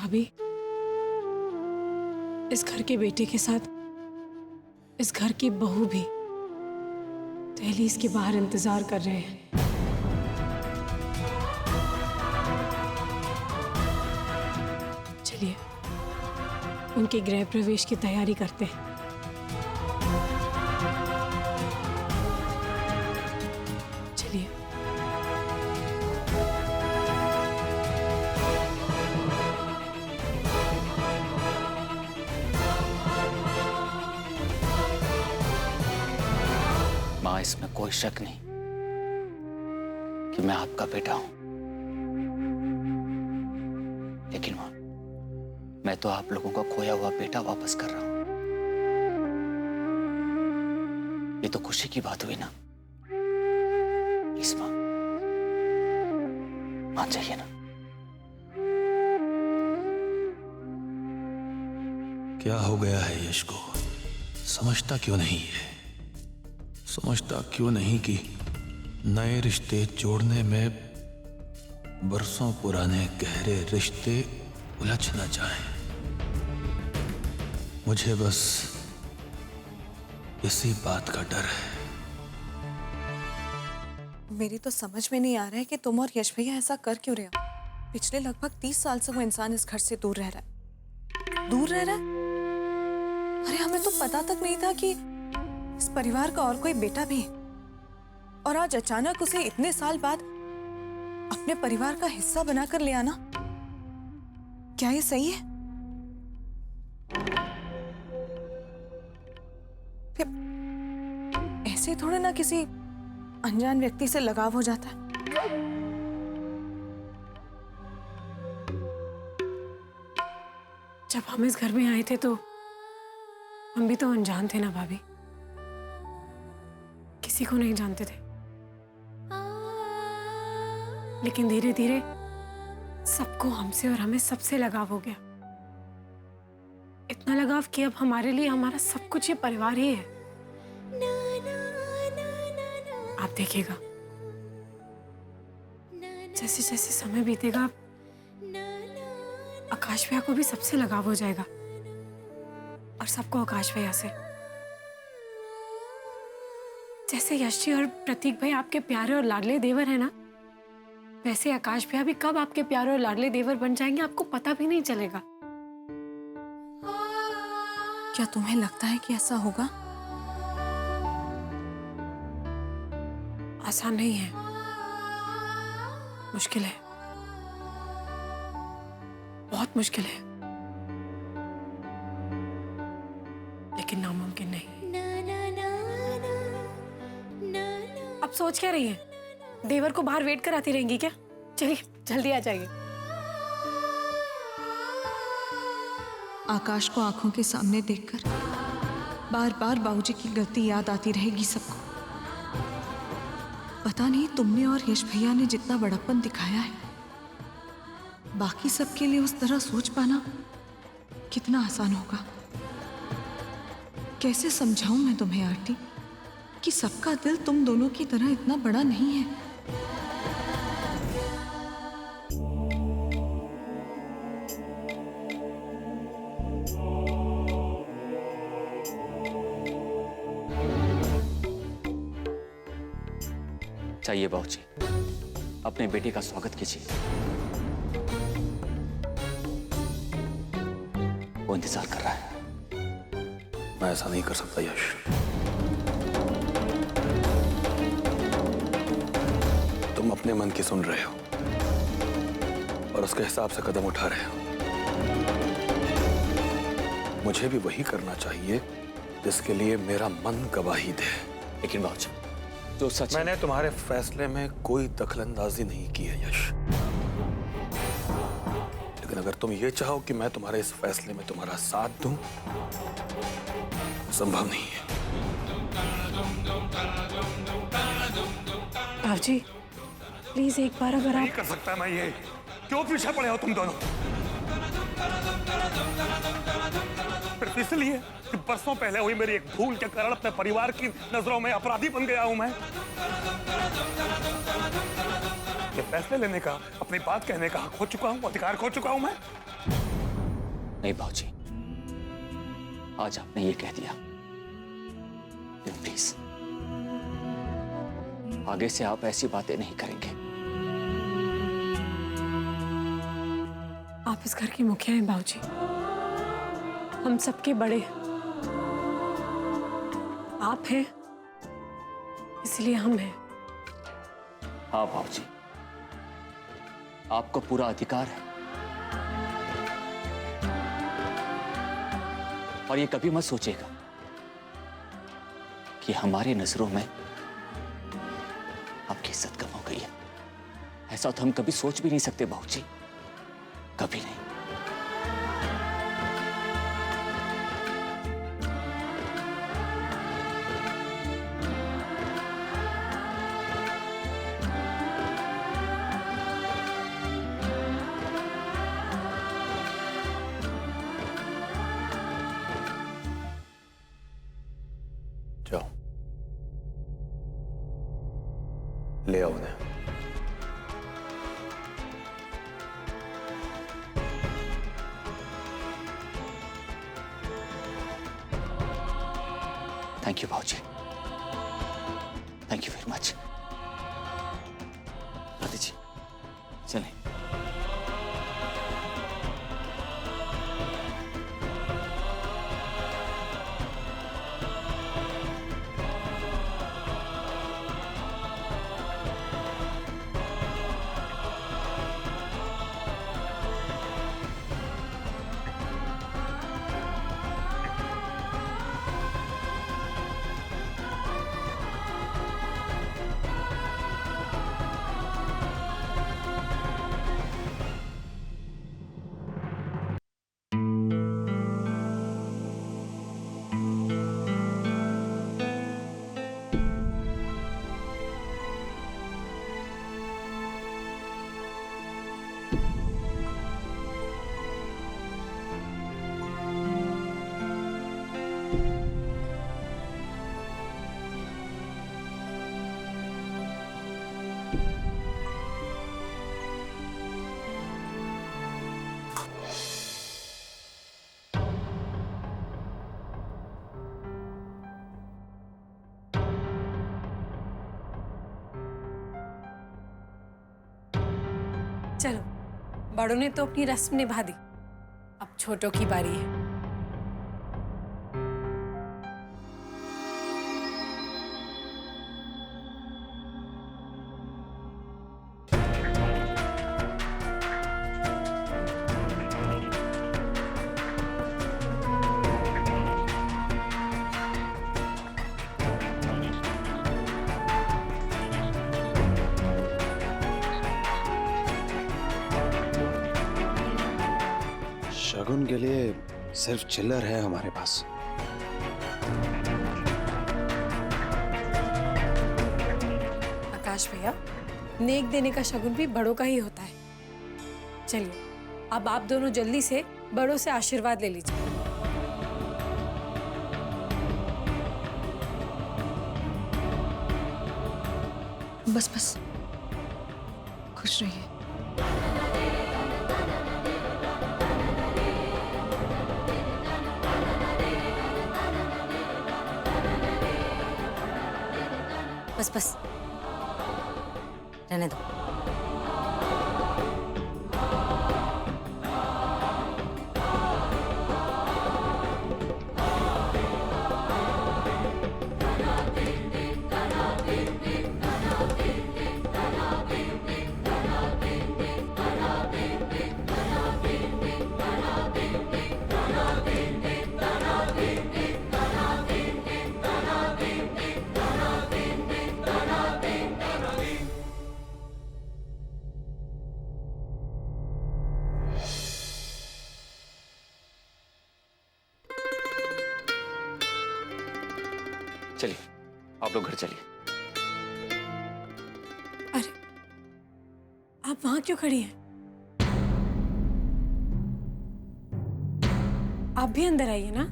भाभी, इस घर के बेटे के साथ इस घर की बहू भी दहलीज के बाहर इंतजार कर रहे हैं। चलिए उनके गृह प्रवेश की तैयारी करते हैं। चलिए। माँ, इसमें कोई शक नहीं कि मैं आपका बेटा हूं, लेकिन माँ, मैं तो आप लोगों का खोया हुआ बेटा वापस कर रहा हूं। ये तो खुशी की बात हुई ना। प्लीज माँ, मान जाइए ना। क्या हो गया है यश को? समझता क्यों नहीं है? समझता क्यों नहीं कि नए रिश्ते जोड़ने में बरसों पुराने गहरे रिश्ते उलझ न जाएं। मुझे बस इसी बात का डर है। मेरी तो समझ में नहीं आ रहा है कि तुम और यश भैया ऐसा कर क्यों रहे हो। पिछले लगभग 30 साल से वो इंसान इस घर से दूर रह रहा है। दूर रह रहा है? अरे हमें तो पता तक नहीं था कि इस परिवार का और कोई बेटा भी है, और आज अचानक उसे इतने साल बाद अपने परिवार का हिस्सा बनाकर ले आना, क्या ये सही है? फिर ऐसे थोड़े ना किसी अनजान व्यक्ति से लगाव हो जाता है। जब हम इस घर में आए थे तो हम भी तो अनजान थे ना भाभी, किसी को नहीं जानते थे। लेकिन धीरे धीरे सबको हमसे और हमें सबसे लगाव हो गया। इतना लगाव कि अब हमारे लिए हमारा सब कुछ ये परिवार ही है। आप देखिएगा, जैसे जैसे समय बीतेगा आकाश भैया को भी सबसे लगाव हो जाएगा, और सबको आकाश भैया से। जैसे यश जी और प्रतीक भाई आपके प्यारे और लाडले देवर है ना, वैसे आकाश भैया भी कब आपके प्यारे और लाडले देवर बन जाएंगे आपको पता भी नहीं चलेगा। क्या तुम्हें लगता है कि ऐसा होगा? आसान नहीं है, मुश्किल है, बहुत मुश्किल है, लेकिन नामुमकिन नहीं। अब सोच क्या रही है? देवर को बाहर वेट कराती रहेंगी क्या? चलिए जल्दी आ जाइए। आकाश को आंखों के सामने देखकर बार बार बाबूजी की गलती याद आती रहेगी सबको। पता नहीं तुमने और यश भैया ने जितना बड़प्पन दिखाया है, बाकी सबके लिए उस तरह सोच पाना कितना आसान होगा। कैसे समझाऊं मैं तुम्हें आरती कि सबका दिल तुम दोनों की तरह इतना बड़ा नहीं है। चाहिए बाबूजी, अपने बेटे का स्वागत कीजिए। वो इंतजार कर रहा है। मैं ऐसा नहीं कर सकता यश। तुम अपने मन की सुन रहे हो और उसके हिसाब से कदम उठा रहे हो। मुझे भी वही करना चाहिए जिसके लिए मेरा मन गवाही दे। लेकिन बाबूजी, जो सच मैंने तुम्हारे फैसले में कोई दखलंदाजी नहीं की है यश, लेकिन अगर तुम ये चाहो कि मैं तुम्हारे इस फैसले में तुम्हारा साथ दूं, संभव नहीं है। बाबूजी प्लीज एक बार अगर नहीं आप। कर सकता मैं ये। क्यों पीछे पड़े हो तुम दोनों? सिर्फ इसलिए कि बरसों पहले हुई मेरी एक भूल के कारण अपने परिवार की नजरों में अपराधी बन गया हूं मैं। ये फैसले लेने का, अपनी बात कहने का हक खो चुका हूं, अधिकार खो चुका हूं मैं। नहीं भाऊजी, आज आपने ये कह दिया, लेकिन प्लीज आगे से आप ऐसी बातें नहीं करेंगे। आप इस घर के मुखिया हैं बाबूजी, हम सबके बड़े आप हैं, इसलिए हम हैं। हाँ भाऊजी, आपको पूरा अधिकार है, और ये कभी मत सोचेगा कि हमारी नजरों में आपकी इज्जत कम हो गई है। ऐसा तो हम कभी सोच भी नहीं सकते भाऊजी, कभी नहीं। जाओ, ले आओ उन्हें। थैंक यू भाऊजी, thank you very much. Radhe ji चलें। चलो, बड़ों ने तो अपनी रस्म निभा दी, अब छोटों की बारी है। शगुन के लिए सिर्फ चिल्लर है हमारे पास। आकाश भैया, नेक देने का शगुन भी बड़ों का ही होता है। चलिए, अब आप दोनों जल्दी से बड़ों से आशीर्वाद ले लीजिए। बस बस, खुश रहिए। बस बस, रहने दो। चलिए, आप लोग घर चलिए। अरे, आप वहां क्यों खड़ी हैं? आप भी अंदर आइए ना।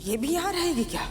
ये भी यहाँ रहेगी क्या?